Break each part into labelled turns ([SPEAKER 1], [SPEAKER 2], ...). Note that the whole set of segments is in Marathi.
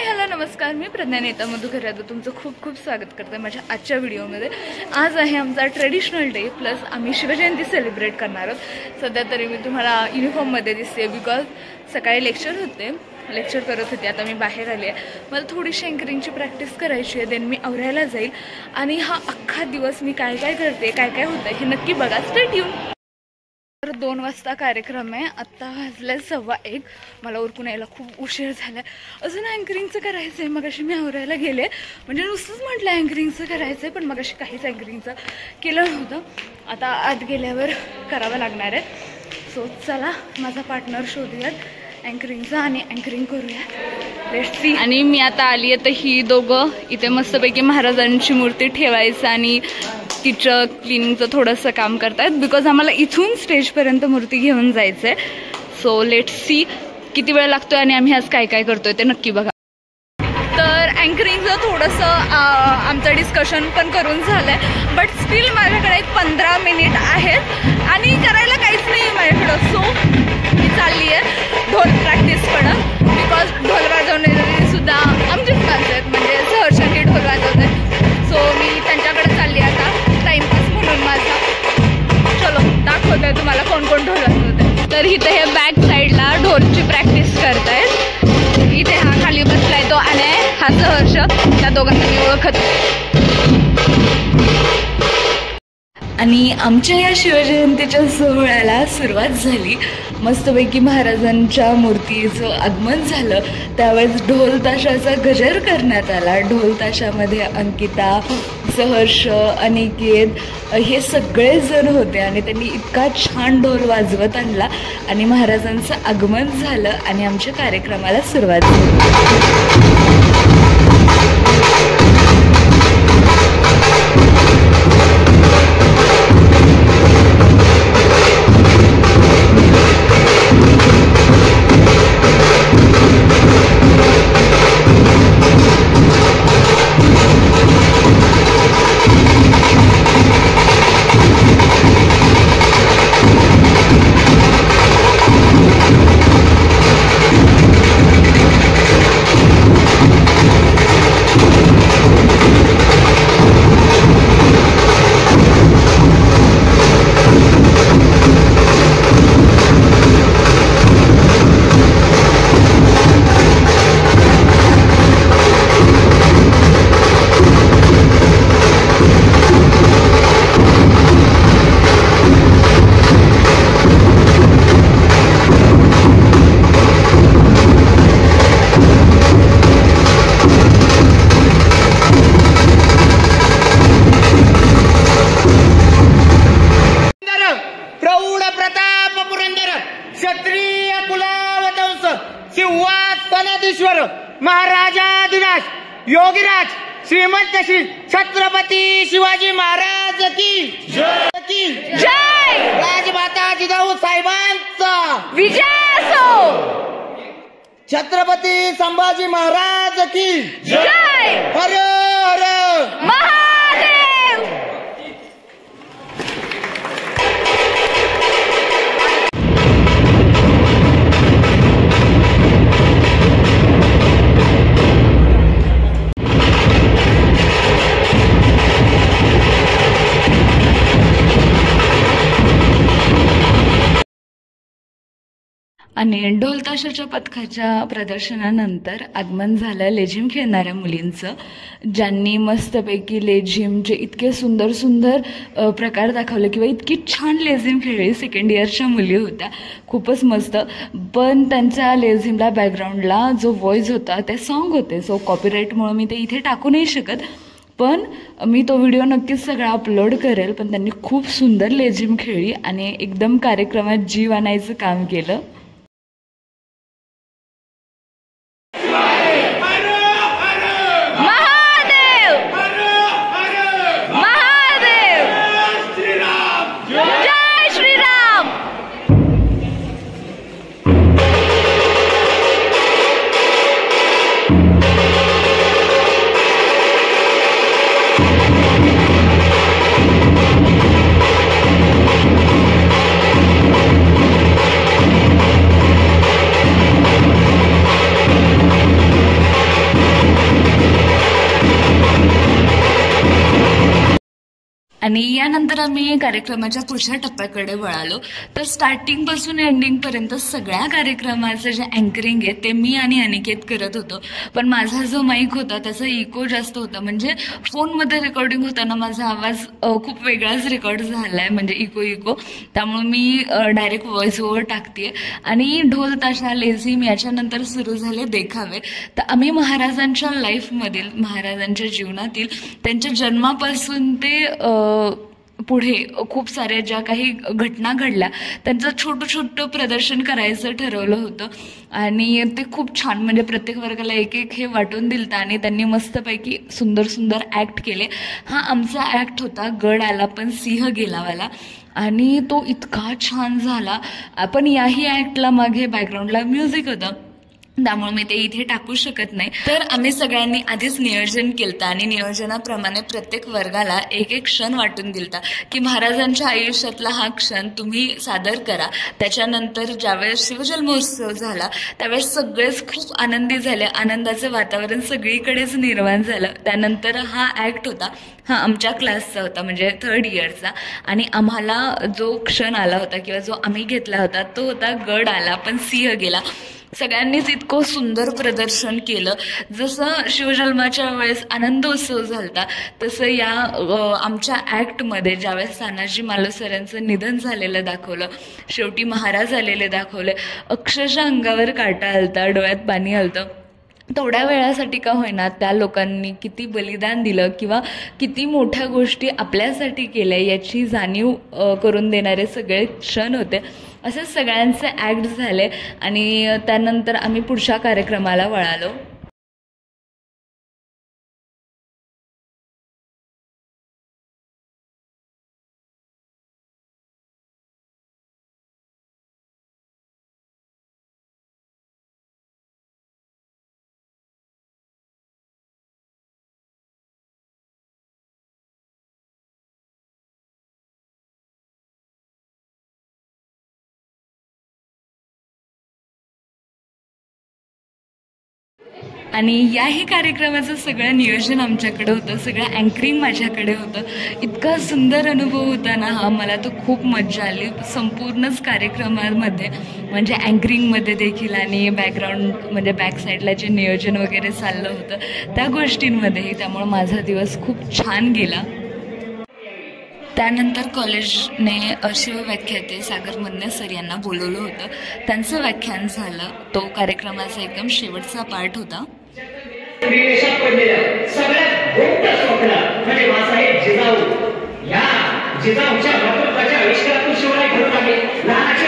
[SPEAKER 1] हाय हॅलो नमस्कार, मी प्रज्ञा नेता मधुकर यादव तुमचं खूप खूप स्वागत करते माझ्या आजच्या व्हिडिओमध्ये। आज आहे आमचा ट्रेडिशनल डे प्लस आम्ही शिवजयंती सेलिब्रेट करणार आहोत। सध्या तरी मी तुम्हाला युनिफॉर्ममध्ये दिसते बिकॉज सकाळी लेक्चर करत होते। आता मी बाहेर आली आहे, मला थोडीशी अँकरिंगची प्रॅक्टिस करायची आहे, देन मी आवरायला जाईल आणि हा अख्खा दिवस मी काय काय करते काय काय होतं हे नक्की बघा, स्टे ट्यून। तर 2 वाजता कार्यक्रम आहे, आत्ता वाजले 1:15। मला उरकून यायला खूप उशीर झाला आहे, अजून अँकरिंगचं करायचं आहे। मग अशी मी आवरायला गेले, म्हणजे नुसतंच म्हटलं अँकरिंगचं करायचं आहे, पण मग अशी काहीच अँकरिंगचं केलं नव्हतं। आता आत गेल्यावर करावं लागणार आहे। सो चला माझा पार्टनर शोधूयात अँकरिंगचा आणि अँकरिंग करूयात, लेट्स सी। आणि मी आता आली आहे तर ही दोघं इथे मस्तपैकी महाराजांची मूर्ती ठेवायचं आणि तिचं क्लिनिंगचं थोडंसं काम करतायत बिकॉज आम्हाला इथून स्टेजपर्यंत मूर्ती घेऊन जायचं आहे। सो लेट्स सी किती वेळ लागतोय आणि आम्ही आज काय काय करतोय ते नक्की बघा। तर अँकरिंगचं थोडंसं आमचं डिस्कशन पण करून झालं आहे, बट स्टील माझ्याकडे एक 15 मिनिट आहेत आणि करायला काहीच नाही आहे माझ्याकडं। सो मी चालली आहे ढोल प्रॅक्टिस करणं बिकॉज ढोल वाजवणारी आमचीच माणसं आहेत, म्हणजे सहर्षांनी ढोल वाजवत आहेत। सो मी त्यांच्याकडे चालली आता टाइमपास म्हणून माझा। चलो दाखवतोय तुम्हाला कोण कोण ढोल वाजवतंय। तर इथे हे बॅक साईडला ढोलची प्रॅक्टिस करतायत। इथे हा खाली बसलाय तो आणि हा सहर्ष, त्या दोघांना मी ओळखत। आणि आमच्या या शिवजयंतीच्या सोहळ्याला सुरुवात झाली, मस्तपैकी महाराजांच्या मूर्तीचं आगमन झालं। त्यावेळेस ढोल ताशाचा गजर करण्यात आला। ढोल ताशामध्ये अंकिता, सहर्ष, अनिकेत हे सगळे जण होते आणि त्यांनी इतका छान ढोल वाजवत आणला आणि महाराजांचं आगमन झालं आणि आमच्या कार्यक्रमाला सुरुवात झाली।
[SPEAKER 2] महाराजाधिराज योगीराज श्रीमंत श्री छत्रपती शिवाजी महाराज की जय। राजमाता जिजाऊ साहेबांचा
[SPEAKER 1] विजय असो।
[SPEAKER 2] छत्रपती संभाजी महाराज की
[SPEAKER 1] जय।
[SPEAKER 2] हर हर
[SPEAKER 1] महादेव। आणि ढोल ताशाच्या पथकाच्या प्रदर्शनानंतर आगमन झालं लेझिम खेळणाऱ्या मुलींचं, ज्यांनी मस्तपैकी लेझिमचे इतके सुंदर सुंदर प्रकार दाखवले किंवा इतकी छान लेझिम खेळली। 2nd इयरच्या मुली होत्या, खूपच मस्त। पण त्यांच्या लेझिमला बॅकग्राऊंडला जो व्हॉइस होता ते सॉन्ग होते, सो कॉपीराईटमुळे मी ते इथे टाकू नाही शकत, पण मी तो व्हिडिओ नक्कीच सगळा अपलोड करेल। पण त्यांनी खूप सुंदर लेझिम खेळली आणि एकदम कार्यक्रमात जीव आणायचं काम केलं। आणि यानंतर आम्ही कार्यक्रमाच्या पुढच्या टप्प्याकडे वळालो. तर स्टार्टिंगपासून एंडिंगपर्यंत सगळ्या कार्यक्रमाचं जे अँकरिंग आहे ते मी आणि अनिकेत करत होतो. पण माझा जो माईक होता त्याचा इको जास्त होता, म्हणजे फोनमध्ये रेकॉर्डिंग होताना माझा आवाज खूप वेगळाच रेकॉर्ड झाला आहे, म्हणजे इको. त्यामुळे मी डायरेक्ट व्हॉइस ओव्हर टाकते. आणि ढोल ताशा लेझिम याच्यानंतर सुरू झाले देखावे. तर आम्ही महाराजांच्या लाईफमधील, महाराजांच्या जीवनातील, त्यांच्या जन्मापासून ते पुढे खूप साऱ्या ज्या काही घटना घडल्या त्यांचं छोटं प्रदर्शन करायचं ठरवलं होतं. आणि ते खूप छान, म्हणजे प्रत्येक वर्गाला एक एक हे वाटून दिलं आणि त्यांनी मस्तपैकी सुंदर ॲक्ट केले. हा आमचा ॲक्ट होता गड आला पण सिंह गेलावाला, आणि तो इतका छान झाला. पण याही ॲक्टला मागे बॅकग्राऊंडला म्युझिक होतं, त्यामुळे मी ते इथे टाकू शकत नाही. तर आम्ही सगळ्यांनी आधीच नियोजन केलं आणि नियोजनाप्रमाणे प्रत्येक वर्गाला एक एक क्षण वाटून दिलता की महाराजांच्या आयुष्यातला हा क्षण तुम्ही सादर करा. त्याच्यानंतर ज्यावेळेस शिवजन्मोत्सव झाला त्यावेळेस सगळेच खूप आनंदी झाले, आनंदाचं वातावरण सगळीकडेच निर्माण झालं. त्यानंतर हा ॲक्ट होता, हा आमच्या क्लासचा होता, म्हणजे 3rd इयरचा. आणि आम्हाला जो क्षण आला होता किंवा जो आम्ही घेतला होता तो होता गड आला पण सिंह गेला. सगळ्यांनीच इतकं सुंदर प्रदर्शन केलं. जसं शिवजन्माच्या वेळेस आनंदोत्सव झालता तसं या आमच्या ॲक्टमध्ये ज्यावेळेस तानाजी मालुसरे यांचं निधन झालेलं दाखवलं, शेवटी महाराज आलेले दाखवले, अक्षरशः अंगावर काटा आलता, डोळ्यात पाणी आलतं. थोड्या वेळासाठी का होईना त्या लोकांनी किती बलिदान दिलं किंवा किती मोठ्या गोष्टी आपल्यासाठी केल्या याची जाणीव करून देणारे सगळे क्षण होते. असे सगळ्यांचे ॲक्ट झाले आणि त्यानंतर आम्ही पुढच्या कार्यक्रमाला वळालो. आणि याही कार्यक्रमाचं सगळं नियोजन आमच्याकडे होतं, सगळं अँकरिंग माझ्याकडे होतं. इतका सुंदर अनुभव होता ना हा, मला तो खूप मजा आली संपूर्णच कार्यक्रमामध्ये, म्हणजे अँकरिंगमध्ये देखील आणि बॅकग्राऊंड म्हणजे बॅक साईडला जे नियोजन वगैरे चाललं होतं त्या गोष्टींमध्येही. त्यामुळे माझा दिवस खूप छान गेला. त्यानंतर कॉलेजने शिवव्याख्याते सागर मन्ने सर यांना बोलवलं होतं, त्यांचं व्याख्यान झालं. तो कार्यक्रमाचा एकदम शेवटचा पार्ट होता.
[SPEAKER 3] सगळ्यात मोठं स्वप्न म्हणजे बाळासाहेब जिजाऊ, या जिजाऊच्या महत्त्वाच्या आविष्कारातून शिवराय घडून आले. लहानाचे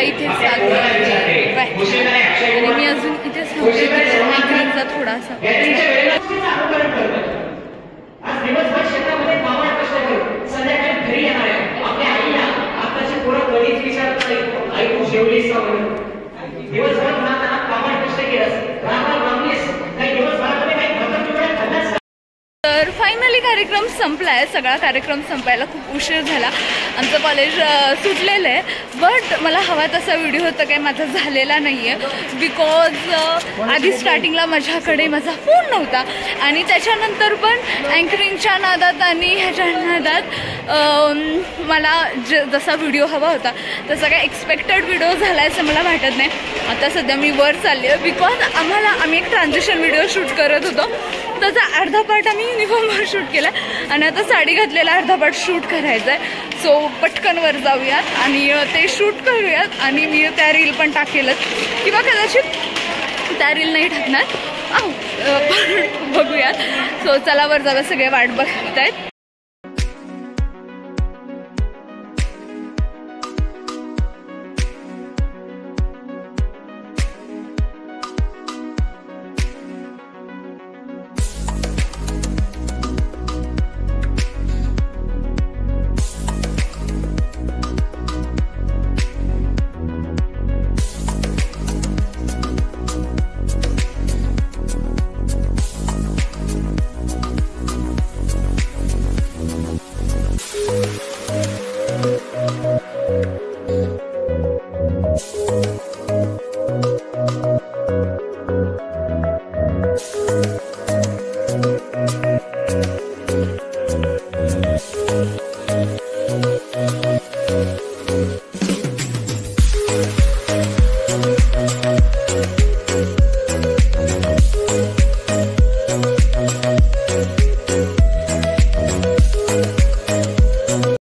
[SPEAKER 1] इथे मी अजून इथे सांगते थोडासा.
[SPEAKER 3] आज दिवसभर शेतामध्ये मावळ कष्ट करून संध्याकाळी घरी येणार आहे. आपल्या आईला आताची पोरं कधीच विचारत नाही आई तू जेवलीस का म्हणून. दिवसभर उन्हाताना कामात कष्ट केलंस, रामाला मागलीस, काही दिवसभरामध्ये काही भरपूर तुकडे खाल्लास.
[SPEAKER 1] तर फायनली कार्यक्रम संपला आहे. सगळा कार्यक्रम संपायला खूप उशीर झाला, आमचं कॉलेज सुटलेलं आहे. बट मला हवा तसा व्हिडिओ होता काय माझा झालेला नाही आहे, बिकॉज आधी स्टार्टिंगला माझ्याकडे माझा फोन नव्हता आणि त्याच्यानंतर पण अँकरिंगच्या नादात आणि ह्याच्या नादात मला जसा व्हिडिओ हवा होता तसा काय एक्सपेक्टेड व्हिडिओ झाला असं मला वाटत नाही. आता सध्या मी वर चालली आहे बिकॉज आम्ही एक ट्रान्झिशन व्हिडिओ शूट करत होतो, त्याचा अर्धा पार्ट आम्ही युनिफॉर्मवर शूट केला आणि आता साडी घातलेला अर्धा पार्ट शूट करायचा आहे. सो पटकन वर जाऊयात आणि ते शूट करूयात आणि मी त्या रील पण टाकेलच किंवा कदाचित त्या रील नाही टाकणार, पण बघूयात. सो चला वर जाऊया, सगळे वाट बघत आहेत.
[SPEAKER 2] Thank you.